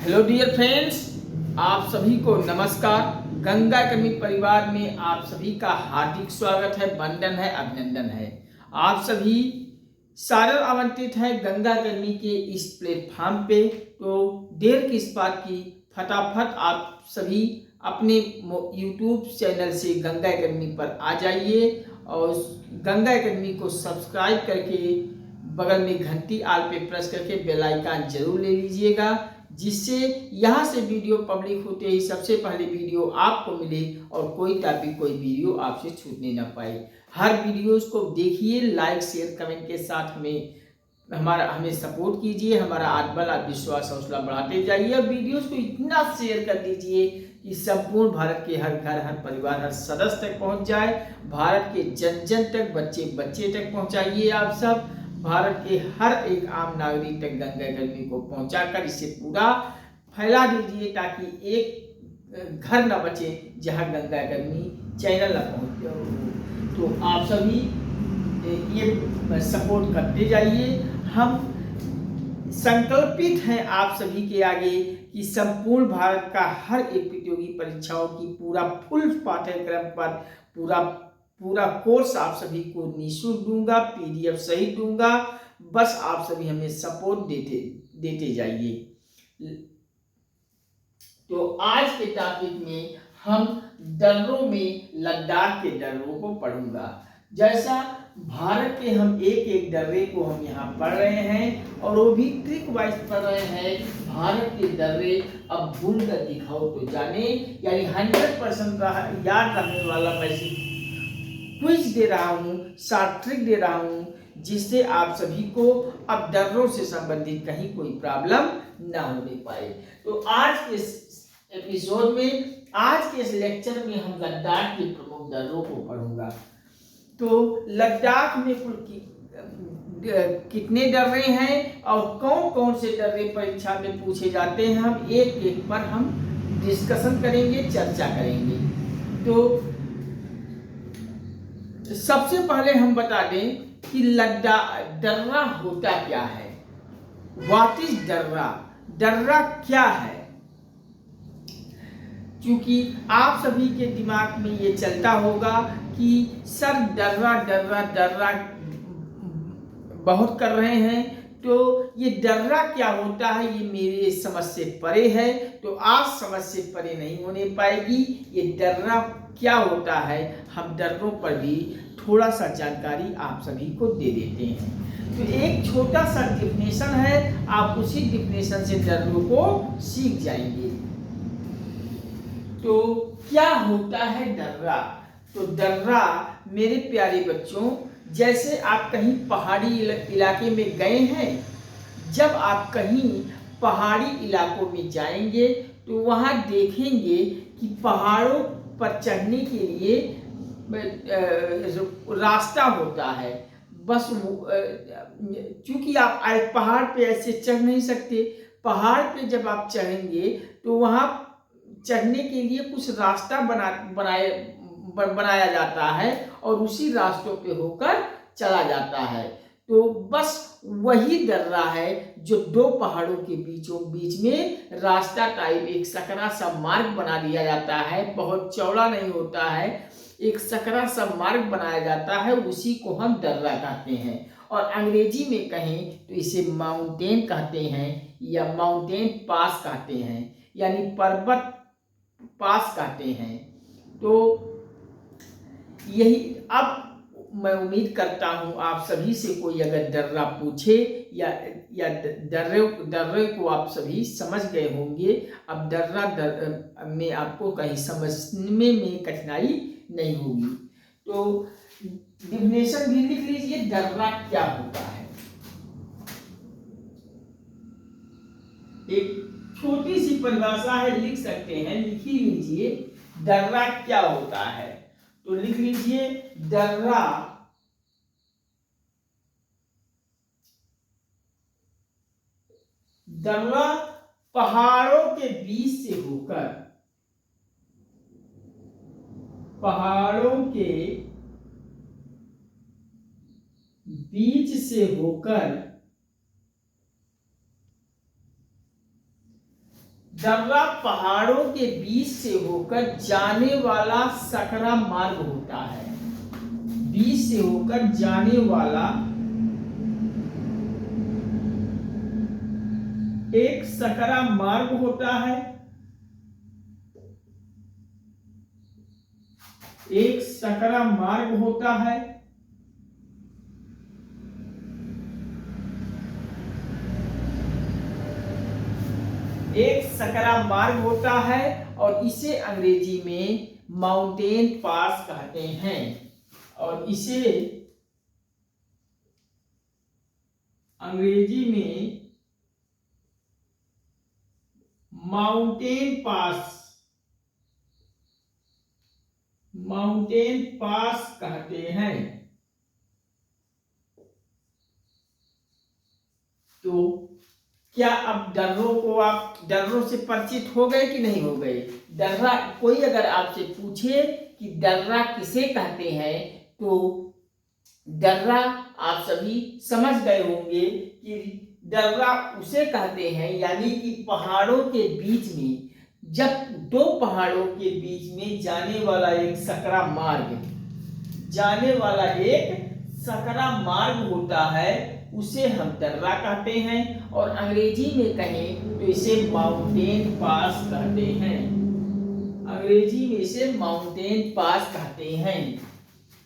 Hello dear friends, आप सभी को नमस्कार। गंगा एकेडमी परिवार में आप सभी का हार्दिक स्वागत है, वंदन है, अभिनंदन है। आप सभी सादर आमंत्रित हैं गंगा एकेडमी के इस प्लेटफॉर्म पे। तो देर किस बात की, फटाफट आप सभी अपने यूट्यूब चैनल से गंगा एकेडमी पर आ जाइए और गंगा एकेडमी को सब्सक्राइब करके बगल में घंटी आल पे प्रेस करके बेल आइकन जरूर ले लीजिएगा, जिससे यहाँ से वीडियो पब्लिक होते ही सबसे पहले वीडियो आपको मिले और कोई टॉपिक कोई वीडियो आपसे छूटने ना पाए। हर वीडियोस को देखिए, लाइक शेयर कमेंट के साथ हमें सपोर्ट कीजिए, हमारा आत्मबल विश्वास हौसला बढ़ाते जाइए और वीडियोस को इतना शेयर कर दीजिए कि संपूर्ण भारत के हर घर, हर परिवार, हर सदस्य तक पहुंच जाए। भारत के जन जन तक, बच्चे बच्चे तक पहुंचाइए। आप सब भारत के हर एक आम नागरिक तक गंगा एकेडमी को पहुंचाकर इसे पूरा फैला दीजिए, ताकि एक घर न बचे जहां गंगा एकेडमी चैनल न पहुंचे। तो आप सभी ये सपोर्ट करते जाइए। हम संकल्पित हैं आप सभी के आगे कि संपूर्ण भारत का हर एक प्रतियोगी परीक्षाओं की पूरा फुल पाठ्यक्रम पर पूरा कोर्स आप सभी को निःशुल्क दूंगा, पीडीएफ सहित दूंगा। बस आप सभी हमें सपोर्ट देते जाइए। तो आज के टॉपिक में हम दर्रों में लद्दाख के दर्रों को पढ़ूंगा। जैसा भारत के हम एक एक दर्रे को हम यहाँ पढ़ रहे हैं और वो भी ट्रिक वाइज पढ़ रहे हैं। भारत के दर्रे अब भूल कर दिखाओ तो जाने, यानी 100% याद रखने वाला मैं क्विज दे रहा हूँ, शॉर्ट ट्रिक दे रहा हूँ, जिससे आप सभी को अब दर्रों से संबंधित कहीं कोई प्रॉब्लम ना होने पाए। तो आज के एपिसोड में, आज के इस लेक्चर में हम लद्दाख के प्रमुख दर्रों को पढ़ूंगा। तो लद्दाख में कुल कितने दर्रे हैं और कौन कौन से दर्रे परीक्षा में पूछे जाते हैं, हम एक एक पर हम डिस्कशन करेंगे, चर्चा करेंगे। तो सबसे पहले हम बता दें कि दर्रा होता क्या है। व्हाट इज दर्रा? दर्रा क्या है? क्योंकि आप सभी के दिमाग में ये चलता होगा कि सर दर्रा दर्रा दर्रा बहुत कर रहे हैं, तो ये दर्रा क्या होता है ये मेरे समझ से परे है। तो आज समझ से परे नहीं होने पाएगी। ये दर्रा क्या होता है, हम दर्रों पर भी थोड़ा सा जानकारी आप सभी को दे देते हैं। तो एक छोटा सा डिफिनेशन है, आप उसी डिफिनेशन से दर्रों को सीख जाएंगे। तो क्या होता है दर्रा? तो दर्रा मेरे प्यारे बच्चों, जैसे आप कहीं पहाड़ी इलाके में गए हैं, जब आप कहीं पहाड़ी इलाकों में जाएंगे तो वहाँ देखेंगे कि पहाड़ों पर चढ़ने के लिए रास्ता होता है। बस चूंकि आप पहाड़ पे ऐसे चढ़ नहीं सकते, पहाड़ पे जब आप चढ़ेंगे तो वहाँ चढ़ने के लिए कुछ रास्ता बनाया जाता है और उसी रास्तों पे होकर चला जाता है। तो बस वही दर्रा है जो दो पहाड़ों के बीचों बीच में रास्ता टाइप एक सकरा सा मार्ग बना दिया जाता है। बहुत चौड़ा नहीं होता है, एक सकरा सा मार्ग बनाया जाता है, उसी को हम दर्रा कहते हैं। और अंग्रेजी में कहें तो इसे माउंटेन कहते हैं या माउंटेन पास कहते हैं, यानी पर्वत पास कहते हैं। तो यही, अब मैं उम्मीद करता हूं आप सभी से कोई अगर दर्रा पूछे या दर्रे को आप सभी समझ गए होंगे। अब दर्रा में आपको कहीं समझने में कठिनाई नहीं होगी। तो डिफिनेशन भी लिख लीजिए, दर्रा क्या होता है। एक छोटी सी परिभाषा है, लिख सकते हैं, लिख ही लीजिए, दर्रा क्या होता है। तो लिख लीजिए, दर्रा दर्रा पहाड़ों के बीच से होकर, पहाड़ों के बीच से होकर दर्रा पहाड़ों के बीच से होकर जाने वाला सकरा मार्ग होता है। बीच से होकर जाने वाला एक सकरा मार्ग होता है। एक सकरा मार्ग होता है। एक सकरा मार्ग होता है और इसे अंग्रेजी में माउंटेन पास कहते हैं। और इसे अंग्रेजी में माउंटेन पास कहते हैं। तो क्या अब दर्रों से परिचित हो गए कि नहीं हो गए? दर्रा, कोई अगर आपसे पूछे कि दर्रा किसे कहते हैं, तो दर्रा आप सभी समझ गए होंगे कि दर्रा उसे कहते हैं, यानी कि पहाड़ों के बीच में, जब दो पहाड़ों के बीच में जाने वाला एक सकरा मार्ग होता है, उसे हम दर्रा कहते हैं। और अंग्रेजी में कहें तो इसे माउंटेन पास कहते हैं। अंग्रेजी में इसे माउंटेन पास कहते हैं।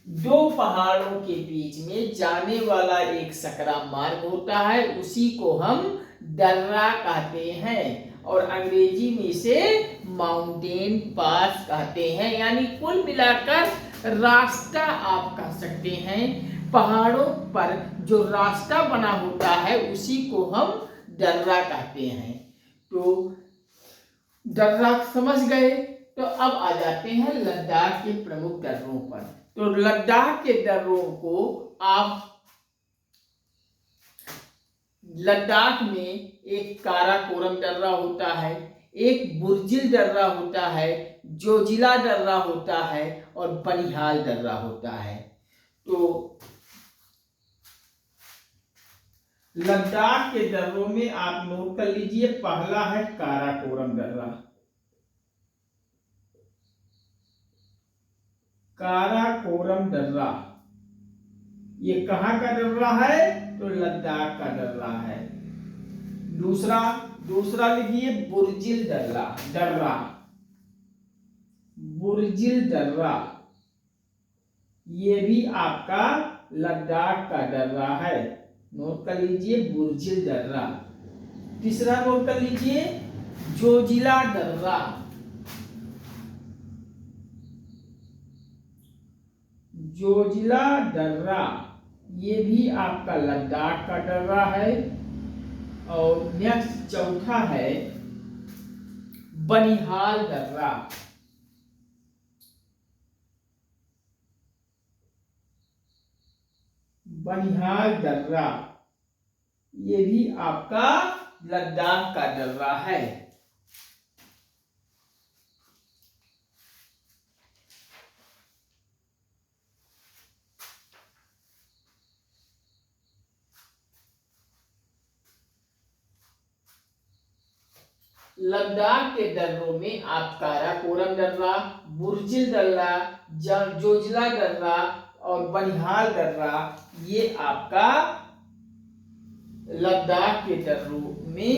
दो पहाड़ों के बीच में जाने वाला एक सकरा मार्ग होता है, उसी को हम दर्रा कहते हैं। और अंग्रेजी में इसे माउंटेन पास कहते हैं। यानी कुल मिलाकर रास्ता आप कह सकते हैं। पहाड़ों पर जो रास्ता बना होता है उसी को हम दर्रा कहते हैं। तो दर्रा समझ गए। तो अब आ जाते हैं लद्दाख के प्रमुख दर्रों पर। तो लद्दाख के दर्रों को आप, लद्दाख में एक काराकोरम दर्रा होता है, एक बुर्जिल दर्रा होता है, जोजिला दर्रा होता है और बनिहाल दर्रा होता है। तो लद्दाख के दर्रों में आप नोट कर लीजिए, पहला है काराकोरम दर्रा। काराकोरम दर्रा ये कहाँ का दर्रा है? तो लद्दाख का दर्रा है। दूसरा लिखिए बुर्जिल दर्रा। बुर्जिल दर्रा ये भी आपका लद्दाख का दर्रा है। नोट कर लीजिए बुर्जिल दर्रा। तीसरा नोट कर लीजिए जोजिला दर्रा। जोजिला दर्रा ये भी आपका लद्दाख का दर्रा है। और नेक्स्ट चौथा है बनिहाल दर्रा। बनिहाल दर्रा ये भी आपका लद्दाख का दर्रा है। लद्दाख के दर्रों में आप काराकोरम दर्रा, बुर्जिल दर्रा, जोजिला दर्रा और बनिहाल दर्रा ये आपका लद्दाख के दर्रों में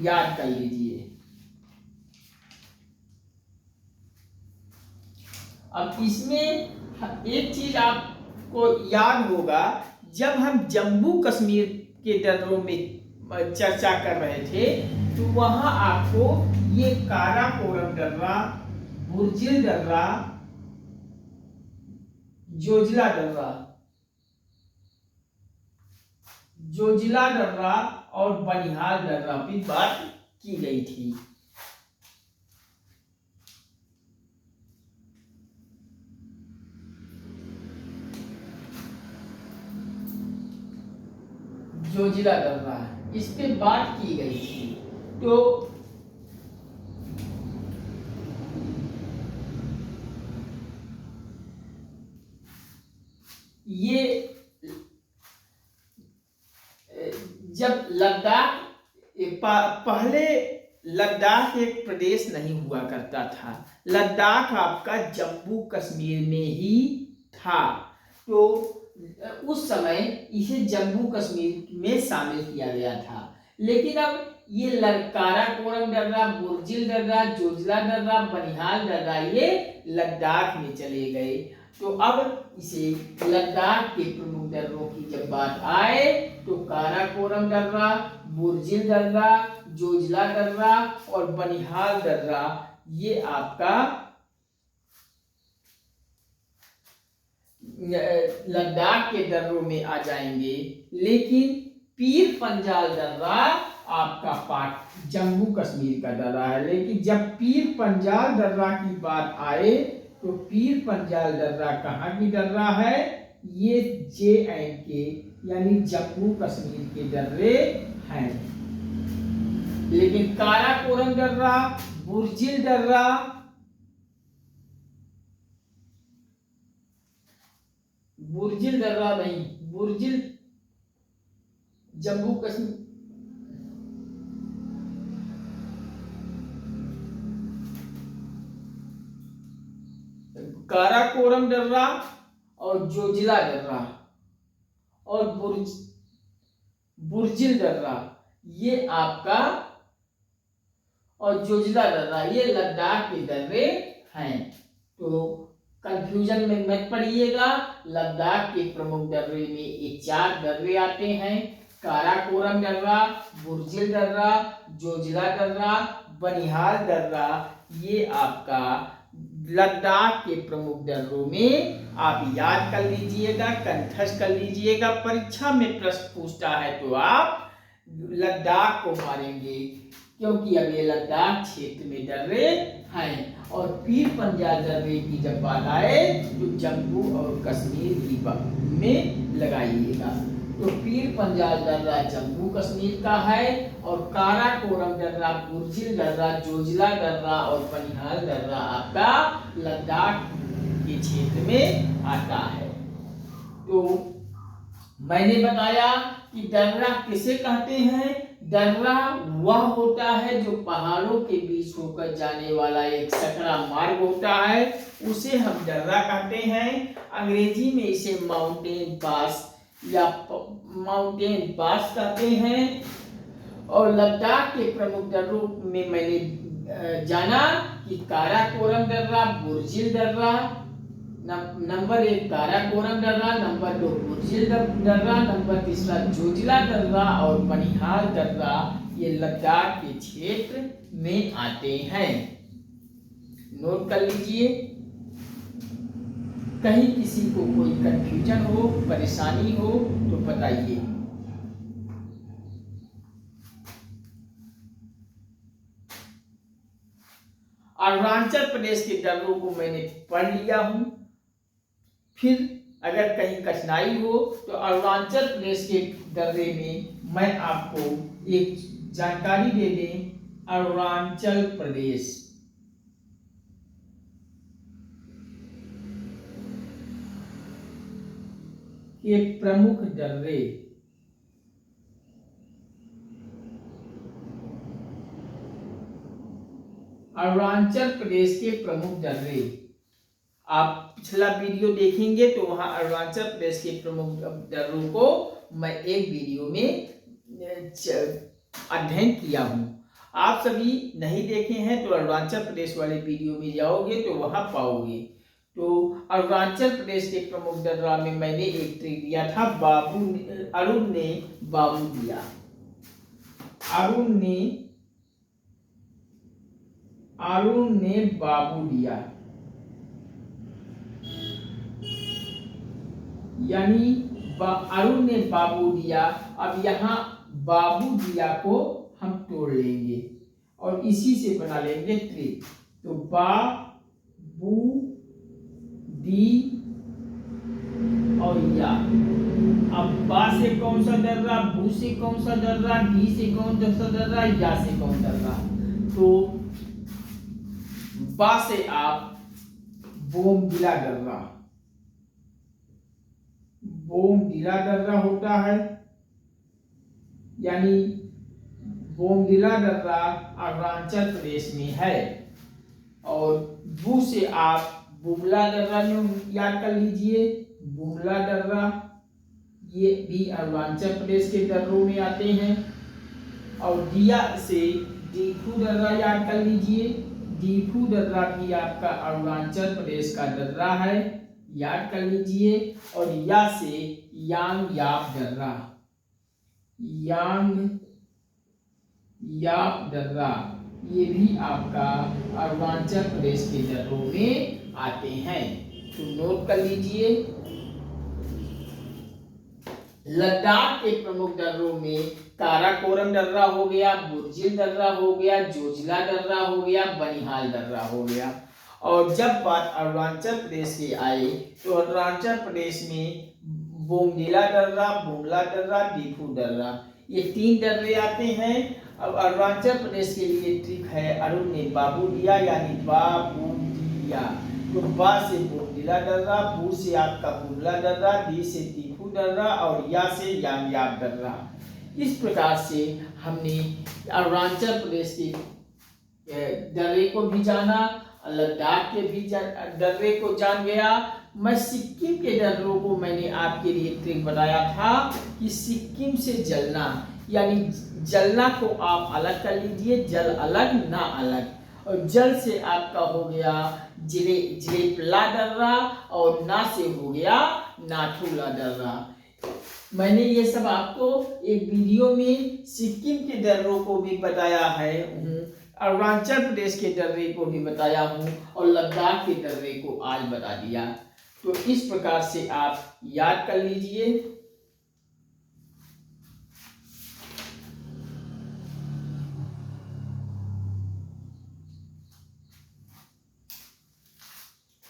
याद कर लीजिए। अब इसमें एक चीज आपको याद होगा, जब हम जम्मू कश्मीर के दर्रों में चर्चा कर रहे थे तो वहां आपको ये काराकोरम दर्रा, बुर्जिल दर्रा, जोजिला दर्रा और बनिहाल दर्रा की बात की गई थी। जोजिला दर्रा इस पे बात की गई थी। तो ये जब लद्दाख पहले लद्दाख एक प्रदेश नहीं हुआ करता था। लद्दाख आपका जम्मू कश्मीर में ही था। तो उस समय इसे जम्मू कश्मीर में शामिल किया गया था। लेकिन अब ये काराकोरम दर्रा, बुर्जिल दर्रा, जोजिला दर्रा, बनिहाल दर्रा ये लद्दाख में चले गए। तो अब इसे लद्दाख के प्रमुख दर्रों की जब बात आए तो काराकोरम दर्रा, बुर्जिल दर्रा, जोजिला दर्रा और बनिहाल दर्रा ये आपका लद्दाख के दर्रों में आ जाएंगे। लेकिन पीर पंजाल दर्रा आपका पार्ट जम्मू कश्मीर का दर्रा है। लेकिन जब पीर पंजाल दर्रा की बात आए तो पीर पंजाल दर्रा कहाँ की दर्रा है? ये JNK यानी जम्मू कश्मीर के दर्रे हैं। लेकिन काराकोरम दर्रा, बुर्जिल दर्रा, बुर्जिल दर्रा नहीं, बुर्जिल जम्मू कश्मीर, काराकोरम दर्रा और जोजिला दर्रा और बुर्जिल दर्रा ये आपका और जोजिला दर्रा ये लद्दाख के दर्रे हैं। तो कंफ्यूजन में मत पड़िएगा। लद्दाख के प्रमुख दर्रे में ये 4 दर्रे आते हैं: काराकोरम दर्रा, बुर्जिल दर्रा, जोजिला दर्रा, बनिहाल दर्रा। ये आपका लद्दाख के प्रमुख दर्रों में आप याद कर लीजिएगा, कंठस्थ कर लीजिएगा। परीक्षा में प्रश्न पूछता है तो आप लद्दाख को मारेंगे, क्योंकि अब ये लद्दाख क्षेत्र में दर्रे हैं। और पीर पंजाल दर्रे की जब बात आए तो जम्मू और कश्मीर की में लगाइएगा। तो पीर पंजाल दर्रा जम्मू कश्मीर का है और काराकोरम दर्रा, बुर्जिल दर्रा, जोजिला दर्रा और बनिहाल दर्रा आपका लद्दाख के क्षेत्र में आता है। तो मैंने बताया कि दर्रा किसे कहते हैं। दर्रा वह होता है जो पहाड़ों के बीच होकर जाने वाला एक सकरा मार्ग होता है, उसे हम दर्रा कहते हैं। अंग्रेजी में इसे माउंटेन पास या माउंटेन पास कहते हैं। और लद्दाख के प्रमुख दर्रों में मैंने जाना कि काराकोरम दर्रा, बुर्जिल दर्रा, नंबर 1 काराकोरम दर्रा, नंबर 2 बुर्जिल दर्रा, नंबर 3 जोजिला दर्रा और बनिहाल दर्रा ये लद्दाख के क्षेत्र में आते हैं। नोट कर लीजिए। कहीं किसी को कोई कंफ्यूजन हो, परेशानी हो तो बताइए। अरुणाचल प्रदेश के दर्रों को मैंने पढ़ लिया हूं। फिर अगर कहीं कठिनाई हो तो अरुणाचल प्रदेश के दर्रे में मैं आपको एक जानकारी दे दें। अरुणाचल प्रदेश के प्रमुख दर्रे अरुणाचल प्रदेश के प्रमुख दर्रे आप पिछला वीडियो देखेंगे तो वहां अरुणाचल प्रदेश के प्रमुख दर्रों को मैं एक वीडियो में अध्ययन किया हूं। आप सभी नहीं देखे हैं तो अरुणाचल प्रदेश वाले वीडियो में जाओगे तो वहां पाओगे। तो अरुणाचल प्रदेश के प्रमुख दर्रा में मैंने एक ट्रिक दिया था, अरुण ने बाबू दिया। अरुण ने बाबू दिया, यानी अरुण ने बाबू दिया। अब यहाँ बाबू दिया को हम तोड़ लेंगे और इसी से बना लेंगे ट्रिक। तो बा, बू, दी और या। अब बा से कौन सा दर्रा, बू से कौन सा दर्रा, डी से कौन सा दर्रा, या से कौन दर्रा। तो बा से आप बोमडिला दर्रा, बोमडिला दर्रा होता है, यानी बोमडिला दर्रा अरुणाचल प्रदेश में है। और बू से आप बुमला दर्रा में याद कर लीजिए, बुमला दर्रा, ये भी अरुणाचल प्रदेश के दर्रों में आते हैं। और दिया से दीफू दर्रा याद कर लीजिए, दीफू दर्रा भी आपका अरुणाचल प्रदेश का दर्रा है, याद कर लीजिए। और या से यांग याप दर्रा, यांग याप दर्रा, ये भी आपका अरुणाचल प्रदेश के दर्रों में आते हैं, तो नोट कर लीजिए। लद्दाख के प्रमुख दर्रों में काराकोरम दर्रा हो गया, बुर्जिल दर्रा हो गया, जोजिला दर्रा हो गया, बनिहाल दर्रा हो गया। और जब बात अरुणाचल प्रदेश की आई तो अरुणाचल प्रदेश में बोमडिला दर्रा, बुमला दर्रा, दीफू दर्रा, ये 3 दर्रे आते हैं। अब अरुणाचल प्रदेश के लिए ट्रिक है, अरुण ने बाबू दिया यानी बाबू दिया, तो बा से बोमडिला दर्रा, बू से आपका बुमला दर्रा, दी से दीफू दर्रा और या से यांगयाप दर्रा। इस प्रकार से हमने अरुणाचल प्रदेश के दर्रे को भी जाना, लद्दाख के भी दर्रे को जान गया। मैं सिक्किम के दर्रों को मैंने आपके लिए ट्रिक बताया था कि सिक्किम से जलना, यानी जलना को आप अलग कर लीजिए, जल अलग ना अलग। और जल से आपका हो गया जिलेपला दर्रा और ना से हो गया नाथुला दर्रा। मैंने ये सब आपको एक वीडियो में सिक्किम के दर्रों को भी बताया है, अरुणाचल प्रदेश के दर्रे को भी बताया हूँ और लद्दाख के दर्रे को आज बता दिया। तो इस प्रकार से आप याद कर लीजिए।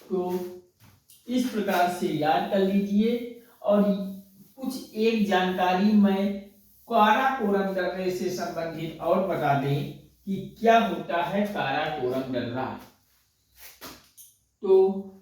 तो इस प्रकार से याद कर लीजिए। और कुछ एक जानकारी मैं काराकोरम दर्रे से संबंधित और बता दें कि क्या होता है काराकोरम दर्रा। तो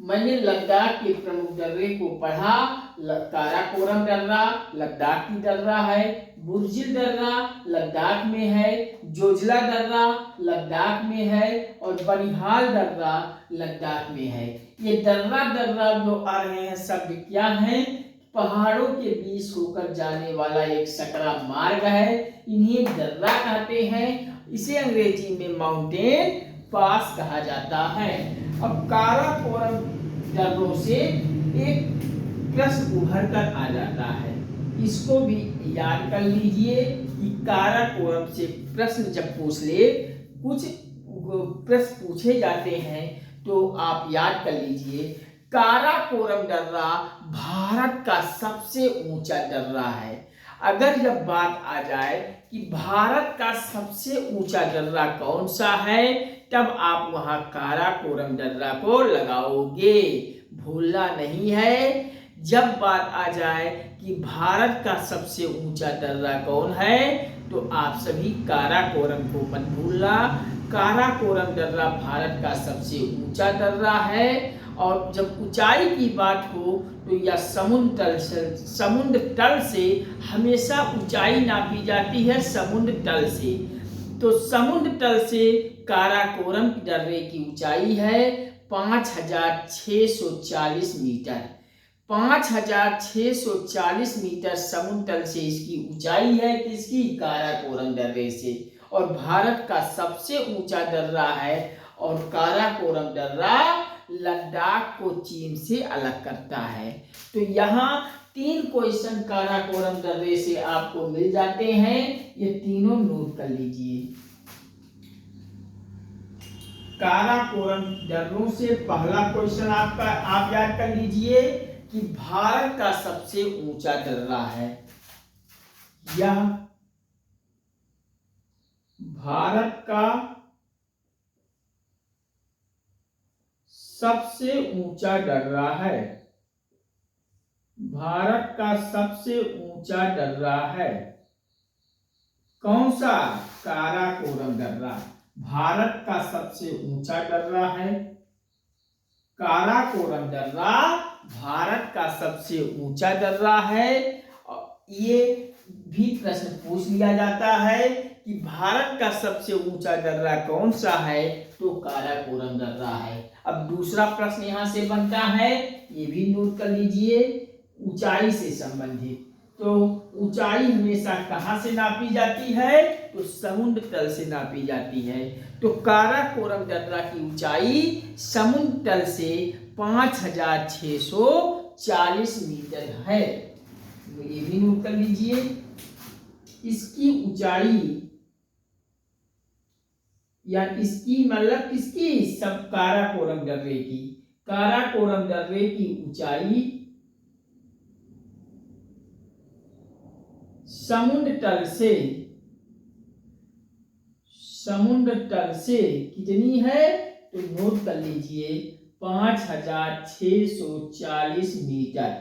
मैंने लद्दाख के प्रमुख दर्रे को पढ़ा। काराकोरम दर्रा लद्दाख की दर्रा है, बुर्जिल दर्रा लद्दाख में है, जोजिला दर्रा लद्दाख में है और बनिहाल दर्रा लद्दाख में है। ये दर्रा जो आ रहे हैं शब्द क्या हैं? पहाड़ों के बीच होकर जाने वाला एक सकरा मार्ग है, इन्हें दर्रा कहते हैं। इसे अंग्रेजी में माउंटेन पास कहा जाता है। अब काराकोरम दर्रों से एक प्रश्न उभर कर आ जाता है, इसको भी याद कर लीजिए कि काराकोरम से प्रश्न जब पूछ ले, कुछ प्रश्न पूछे जाते हैं तो आप याद कर लीजिए। काराकोरम दर्रा भारत का सबसे ऊंचा दर्रा है। अगर जब बात आ जाए कि भारत का सबसे ऊंचा दर्रा कौन सा है, तब आप वहां काराकोरम दर्रा को लगाओगे, भूलना नहीं है। जब बात आ जाए कि भारत का सबसे ऊंचा दर्रा कौन है, तो आप सभी काराकोरम को मत भूलना। काराकोरम दर्रा भारत का सबसे ऊंचा दर्रा है। और जब ऊंचाई की बात हो तो यह समुद्र तल से हमेशा ऊंचाई नापी जाती है, समुद्र तल से। तो समुद्र तल से काराकोरम दर्रे की ऊंचाई है 5640 मीटर। 5640 मीटर समुद्र तल से इसकी ऊंचाई है, किसकी? काराकोरम दर्रे से। और भारत का सबसे ऊंचा दर्रा है। और काराकोरम दर्रा लद्दाख को चीन से अलग करता है। तो यहाँ 3 क्वेश्चन काराकोरम दर्रे से आपको मिल जाते हैं, ये तीनों नोट कर लीजिए। काराकोरम दर्रों से पहला क्वेश्चन आपका आप याद कर लीजिए कि भारत का सबसे ऊंचा दर्रा है। यह भारत का सबसे ऊंचा दर्रा है। भारत का सबसे ऊंचा दर्रा है कौन सा? काराकोरम दर्रा भारत का सबसे ऊंचा दर्रा है। काराकोरम दर्रा भारत का सबसे ऊंचा दर्रा है। ये भी प्रश्न पूछ लिया जाता है कि भारत का सबसे ऊंचा दर्रा कौन सा है, तो काराकोरम दर्रा है। अब दूसरा प्रश्न यहाँ से बनता है, ये भी नोट कर लीजिए, ऊंचाई से संबंधित। तो ऊंचाई हमेशा कहाँ से नापी जाती है, तो समुद्र तल से नापी जाती है। तो काराकोरम दर्रा की ऊंचाई समुद्र तल से 5640 मीटर है। ये भी नोट कर लीजिए। इसकी ऊंचाई या इसकी मतलब किसकी, सब काराकोरम दर्रे की, काराकोरम दर्रे की ऊंचाई समुद्र तल से कितनी है, तो नोट कर लीजिए 5640 मीटर।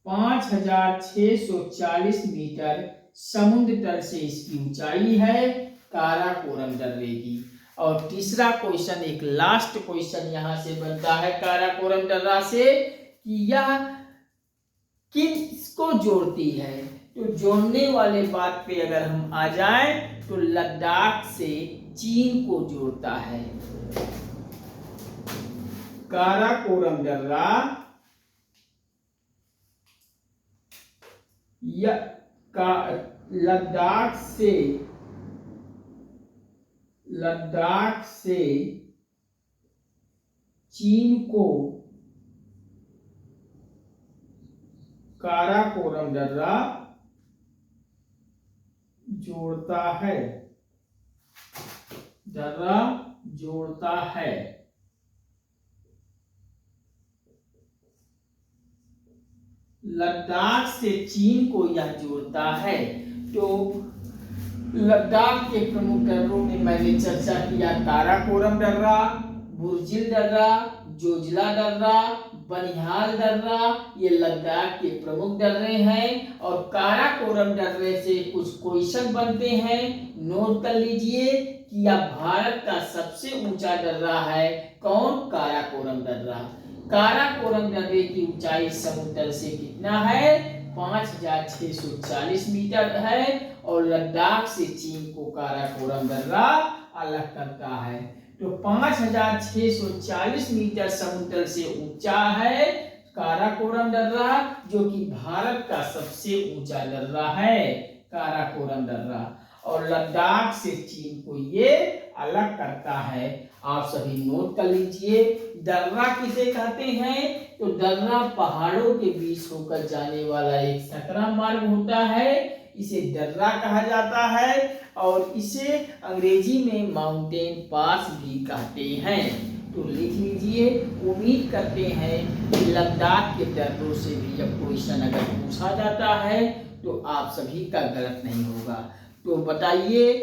5640 मीटर समुद्र तल से इसकी ऊंचाई है काराकोरम दर्रे की। और तीसरा क्वेश्चन, एक लास्ट क्वेश्चन यहां से बनता है काराकोरम दर्रा से कि यह किसको जोड़ती है। तो जोड़ने वाले बात पे अगर हम आ जाएं तो लद्दाख से चीन को जोड़ता है। काराकोरम दर्रा या लद्दाख से चीन को काराकोरम दर्रा जोड़ता है, दर्रा जोड़ता है। लद्दाख से चीन को यह जोड़ता है। तो लद्दाख के प्रमुख दर्रों में मैंने चर्चा किया काराकोरम दर्रा, बुर्जिल दर्रा, जोजिला दर्रा, बनिहाल दर्रा, ये लद्दाख के प्रमुख दर्रे हैं। और काराकोरम दर्रे से कुछ क्वेश्चन बनते हैं, नोट कर लीजिए कि यह भारत का सबसे ऊंचा दर्रा है कौन, काराकोरम दर्रा। काराकोरम दर्रे की ऊंचाई समुद्र तल से कितना है, 5640 मीटर है। और लद्दाख से चीन को काराकोरम दर्रा अलग करता है। तो 5640 मीटर समुद्र तल से ऊंचा है काराकोरम दर्रा, जो कि भारत का सबसे ऊंचा दर्रा है काराकोरम दर्रा। और लद्दाख से चीन को ये अलग करता है। आप सभी नोट कर लीजिए। दर्रा किसे कहते हैं, तो दर्रा पहाड़ों के बीच होकर जाने वाला एक सकरा मार्ग होता है, इसे दर्रा कहा जाता है। और इसे अंग्रेजी में माउंटेन पास भी कहते हैं। तो लिख लीजिए। उम्मीद करते हैं कि लद्दाख के दर्रों से भी जब क्वेश्चन अगर पूछा जाता है तो आप सभी का गलत नहीं होगा। तो बताइए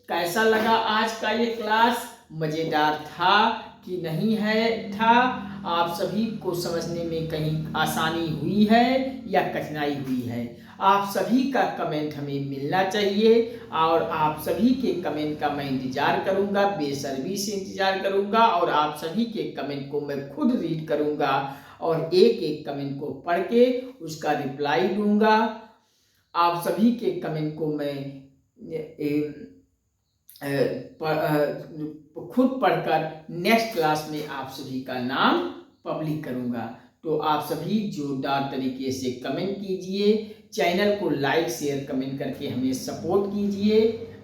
कैसा लगा आज का ये क्लास, मजेदार था कि नहीं है था, आप सभी को समझने में कहीं आसानी हुई है या कठिनाई हुई है। आप सभी का कमेंट हमें मिलना चाहिए और आप सभी के कमेंट का मैं इंतजार करूंगा, बेसब्री से इंतजार करूंगा। और आप सभी के कमेंट को मैं खुद रीड करूंगा और एक एक कमेंट को पढ़ के उसका रिप्लाई दूंगा। आप सभी के कमेंट को मैं खुद पढ़कर नेक्स्ट क्लास में आप सभी का नाम पब्लिक करूंगा। तो आप सभी जोरदार तरीके से कमेंट कीजिए, चैनल को लाइक शेयर कमेंट करके हमें सपोर्ट कीजिए,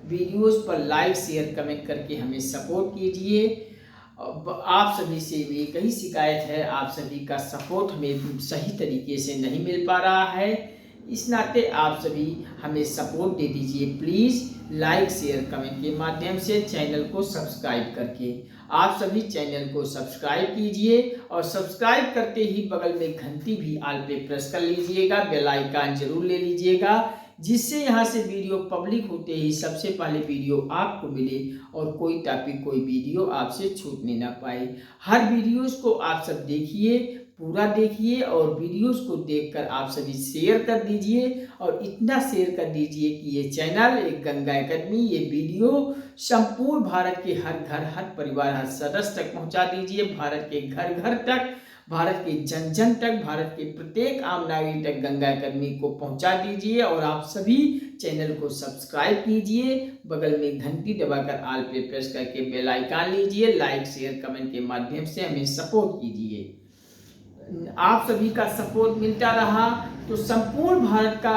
वीडियोस पर लाइक शेयर कमेंट करके हमें सपोर्ट कीजिए। आप सभी से एक ही शिकायत है, आप सभी का सपोर्ट हमें सही तरीके से नहीं मिल पा रहा है, इस नाते आप सभी हमें सपोर्ट दे दीजिए प्लीज़, लाइक शेयर कमेंट के माध्यम से, चैनल को सब्सक्राइब करके। आप सभी चैनल को सब्सक्राइब कीजिए और सब्सक्राइब करते ही बगल में घंटी भी ऑल पे प्रेस कर लीजिएगा, बेल आइकन जरूर ले लीजिएगा, जिससे यहाँ से वीडियो पब्लिक होते ही सबसे पहले वीडियो आपको मिले और कोई टॉपिक कोई वीडियो आपसे छूटने ना पाए। हर वीडियोस को आप सब देखिए, पूरा देखिए और वीडियोस को देखकर आप सभी शेयर कर दीजिए और इतना शेयर कर दीजिए कि ये चैनल एक गंगा एकेडमी, ये वीडियो संपूर्ण भारत के हर घर, हर परिवार, हर सदस्य तक पहुंचा दीजिए। भारत के घर घर तक भारत के जन जन तक, भारत के प्रत्येक आम नागरिक तक गंगा कर्मी को पहुंचा दीजिए। और आप सभी चैनल को सब्सक्राइब कीजिए, बगल में घंटी दबाकर ऑल पे प्रेस करके बेल आइकन लीजिए, लाइक शेयर कमेंट के माध्यम से हमें सपोर्ट कीजिए। आप सभी का सपोर्ट मिलता रहा तो संपूर्ण भारत का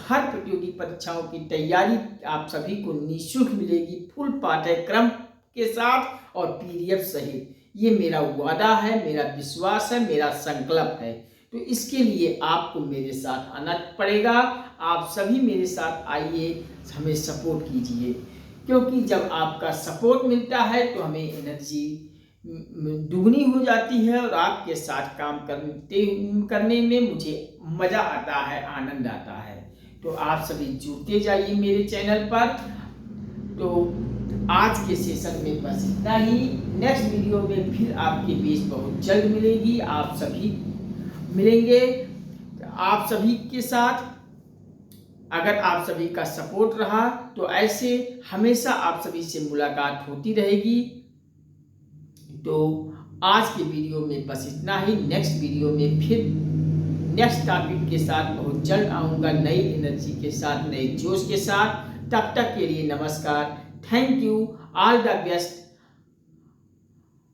हर प्रतियोगी परीक्षाओं की तैयारी आप सभी को निःशुल्क मिलेगी, फुल पाठ्यक्रम के साथ और पीडीएफ सहित। ये मेरा वादा है, मेरा विश्वास है, मेरा संकल्प है। तो इसके लिए आपको मेरे साथ आना पड़ेगा। आप सभी मेरे साथ आइए, हमें सपोर्ट कीजिए, क्योंकि जब आपका सपोर्ट मिलता है तो हमें एनर्जी दुगनी हो जाती है और आपके साथ काम करने में मुझे मज़ा आता है, आनंद आता है। तो आप सभी जुड़ते जाइए मेरे चैनल पर। तो आज के सेशन में बस इतना ही। नेक्स्ट वीडियो में फिर आपके बीच बहुत जल्द मिलेगी, आप सभी मिलेंगे आप सभी के साथ। अगर आप सभी का सपोर्ट रहा तो ऐसे हमेशा आप सभी से मुलाकात होती रहेगी। तो आज के वीडियो में बस इतना ही। नेक्स्ट वीडियो में फिर नेक्स्ट टॉपिक के साथ बहुत जल्द आऊँगा, नई एनर्जी के साथ, नए जोश के साथ। तब तक के लिए नमस्कार, thank you, all the best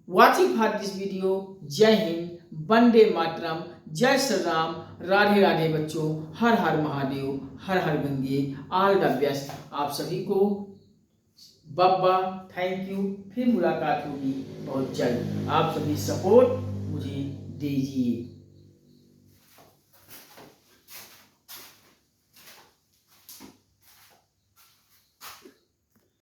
watching for this video. जय हिंद, वंदे मातरम, जय श्री राम, राधे राधे बच्चों, हर हर महादेव, हर हर गंगे, ऑल द बेस्ट आप सभी को। बब्बा, थैंक यू, फिर मुलाकात होगी बहुत जल्द। आप सभी सपोर्ट मुझे दीजिए।